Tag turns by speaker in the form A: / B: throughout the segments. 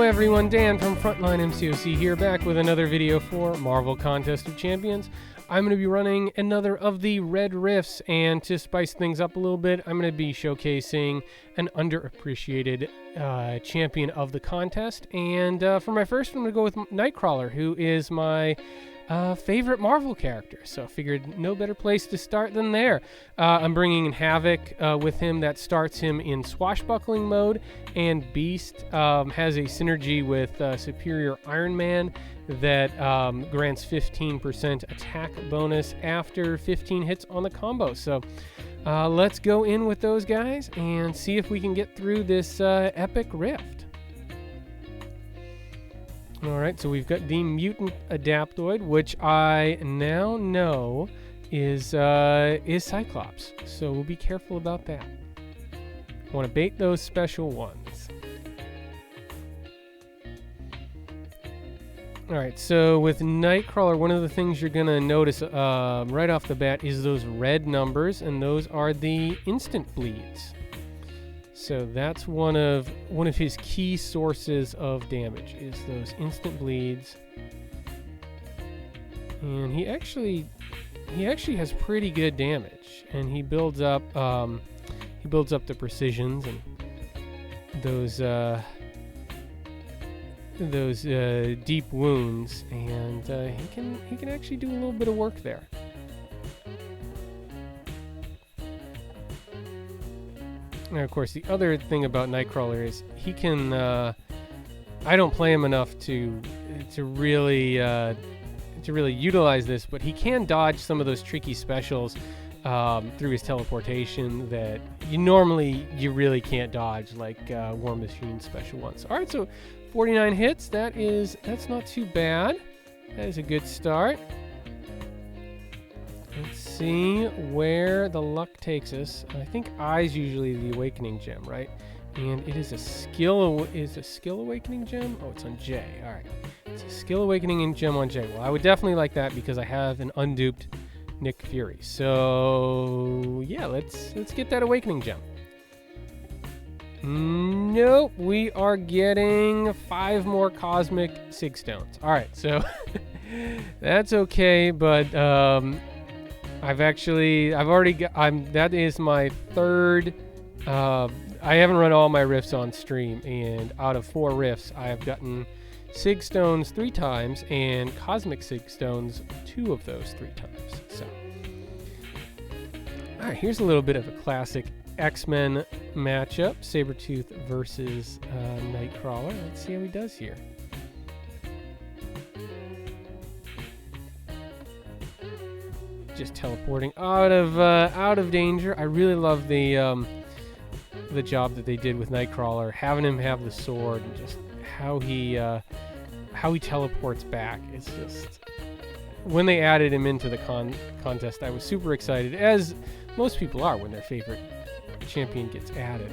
A: everyone, Dan from Frontline MCOC here, back with another video for Marvel Contest of Champions. I'm going to be running another of the red rifts, and to spice things up a little bit, I'm going to be showcasing an underappreciated champion of the contest. And for my first one, I'm going to go with Nightcrawler, who is my favorite Marvel character, so I figured no better place to start than there. I'm bringing in Havoc with him. That starts him in swashbuckling mode, and Beast has a synergy with Superior Iron Man that grants 15% attack bonus after 15 hits on the combo. So let's go in with those guys and see if we can get through this epic rift. Alright, so we've got the Mutant Adaptoid, which I now know is Cyclops. So we'll be careful about that. Want to bait those special ones. Alright, so with Nightcrawler, one of the things you're going to notice right off the bat is those red numbers, and those are the instant bleeds. So that's one of his key sources of damage, is those instant bleeds. And he actually has pretty good damage, and he builds up the precisions and those deep wounds, and he can actually do a little bit of work there. And of course, the other thing about Nightcrawler is he can. I don't play him enough to really utilize this, but he can dodge some of those tricky specials through his teleportation that you really can't dodge, like War Machine special ones. All right, so 49 hits. That's not too bad. That is a good start. Let's see where the luck takes us. I think I's usually the awakening gem, right? And it is a skill awakening gem? Oh, it's on J. All right. It's a skill awakening gem on J. Well, I would definitely like that because I have an unduped Nick Fury. So, yeah, let's get that awakening gem. Nope, we are getting 5 more cosmic Sig Stones. All right, so that's okay, but that is my third. I haven't run all my rifts on stream, and out of 4 rifts, I have gotten Sig Stones 3 times and Cosmic Sig Stones 2 of those 3 times. So, all right, here's a little bit of a classic X-Men matchup: Sabretooth versus Nightcrawler. Let's see how he does here. Just teleporting out of danger. I really love the job that they did with Nightcrawler, having him have the sword, and just how he teleports back. It's just, when they added him into the contest, I was super excited, as most people are when their favorite champion gets added.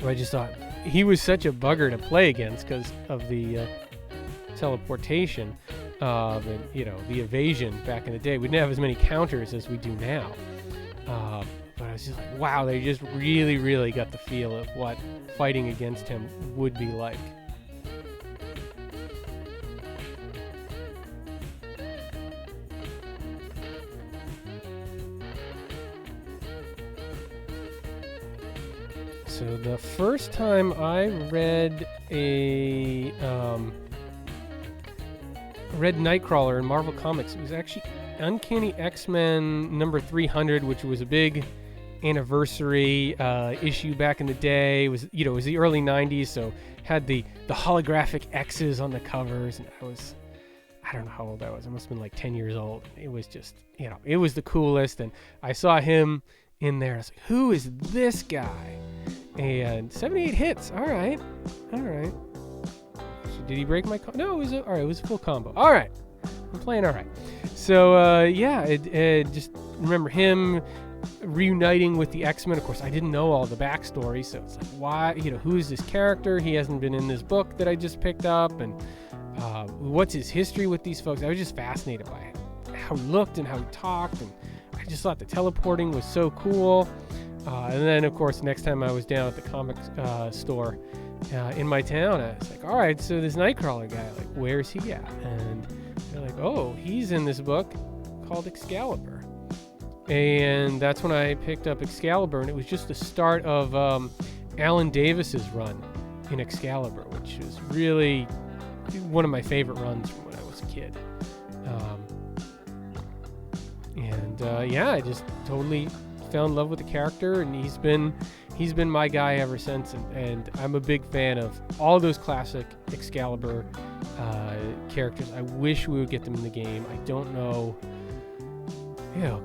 A: I just thought he was such a bugger to play against because of the teleportation. And the evasion back in the day. We didn't have as many counters as we do now. But I was just like, wow, they just really, really got the feel of what fighting against him would be like. So the first time I read Nightcrawler in Marvel Comics, it was actually Uncanny X-Men number 300, which was a big anniversary issue back in the day. It was the early 90s, so had the holographic X's on the covers, and I don't know how old I was. I must have been like 10 years old. It was just, it was the coolest, and I saw him in there. I was like, who is this guy? And 78 hits. All right. Did he break my No, it was a full combo. All right. I'm playing all right. So, just remember him reuniting with the X-Men. Of course, I didn't know all the backstory, so it's like, why, who is this character? He hasn't been in this book that I just picked up, and what's his history with these folks? I was just fascinated by how he looked and how he talked, and I just thought the teleporting was so cool. And then, of course, next time I was down at the comics store in my town, I was like, all right, so this Nightcrawler guy, like, where's he at? And they're like, oh, he's in this book called Excalibur. And that's when I picked up Excalibur, and it was just the start of Alan Davis's run in Excalibur, which was really one of my favorite runs from when I was a kid. Yeah, I just totally fell in love with the character, and he's been my guy ever since. And I'm a big fan of all those classic Excalibur characters. I wish we would get them in the game. I don't know.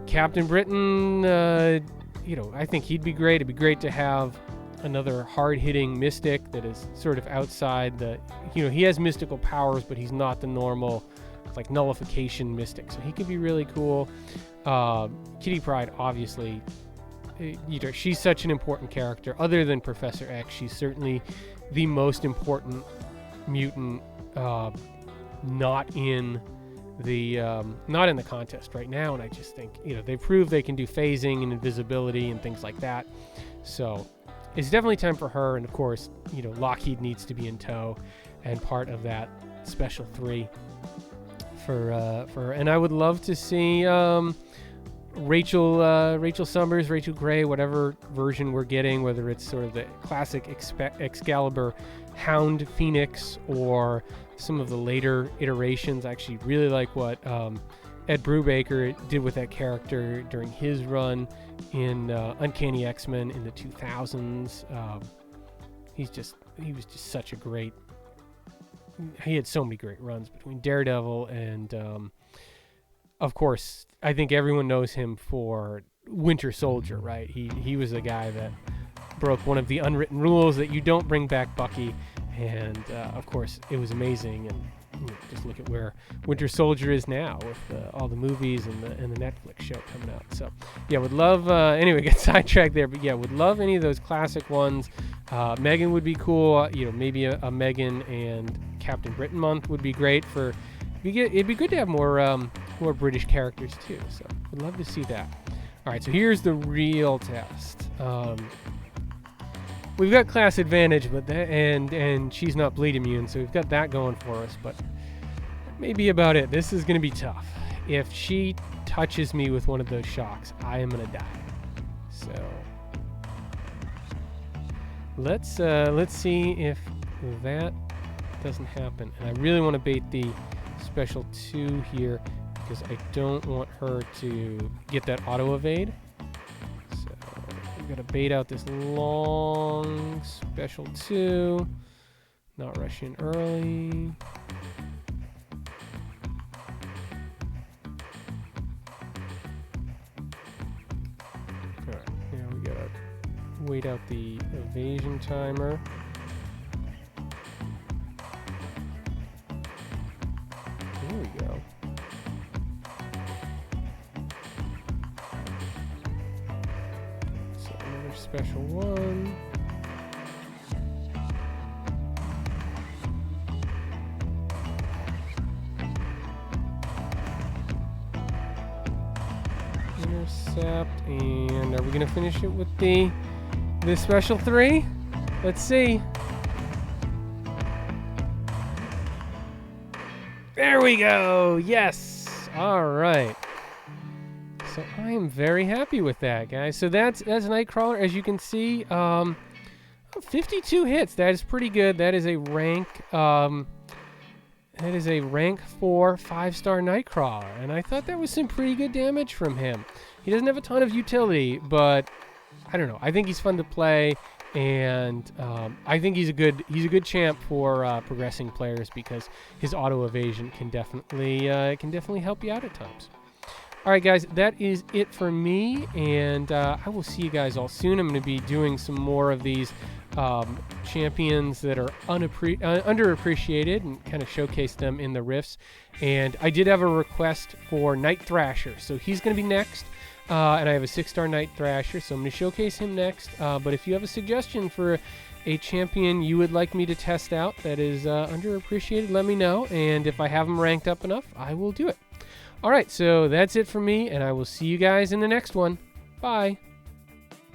A: Captain Britain, I think he'd be great. It'd be great to have another hard-hitting mystic that is sort of outside the, he has mystical powers, but he's not the normal, like, nullification mystic. So he could be really cool. Kitty Pryde, obviously, she's such an important character. Other than Professor X, she's certainly the most important mutant, not in the contest right now. And I just think, they proved they can do phasing and invisibility and things like that. So it's definitely time for her. And of course, Lockheed needs to be in tow and part of that special 3 for her. And I would love to see Rachel Summers, Rachel Gray, whatever version we're getting, whether it's sort of the classic Excalibur Hound Phoenix or some of the later iterations. I actually really like what Ed Brubaker did with that character during his run in Uncanny X-Men in the 2000s. He was just such a great. He had so many great runs between Daredevil and, of course, I think everyone knows him for Winter Soldier, right? He was the guy that broke one of the unwritten rules that you don't bring back Bucky, and of course it was amazing. And just look at where Winter Soldier is now with all the movies and the Netflix show coming out. So yeah, would love. Anyway, get sidetracked there, but yeah, would love any of those classic ones. Megan would be cool. Maybe a Megan and Captain Britain month would be great for. It'd be good to have more British characters too. So would love to see that. All right, so here's the real test. We've got class advantage, but and she's not bleed immune, so we've got that going for us. But maybe about it. This is gonna be tough. If she touches me with one of those shocks, I am gonna die. So let's see if that doesn't happen. And I really want to bait the special 2 here because I don't want her to get that auto evade. So we've got to bait out this long special 2. Not rush in early. Alright, now we gotta wait out the evasion timer. There we go. So another special 1. Intercept, and are we gonna finish it with the special 3? Let's see. There we go. Yes. All right. So I am very happy with that, guys. So that's Nightcrawler. As you can see, 52 hits. That is pretty good. That is a rank. That is a rank 4 5-star Nightcrawler, and I thought that was some pretty good damage from him. He doesn't have a ton of utility, but I don't know. I think he's fun to play. And I think he's a good champ for progressing players because his auto evasion can definitely help you out at times. All right, guys, that is it for me, and I will see you guys all soon. I'm going to be doing some more of these champions that are underappreciated and kind of showcase them in the rifts. And I did have a request for Night Thrasher, so he's going to be next. And I have a 6-star Night Thrasher, so I'm going to showcase him next. But if you have a suggestion for a champion you would like me to test out that is underappreciated, let me know. And if I have them ranked up enough, I will do it. All right, so that's it for me, and I will see you guys in the next one. Bye.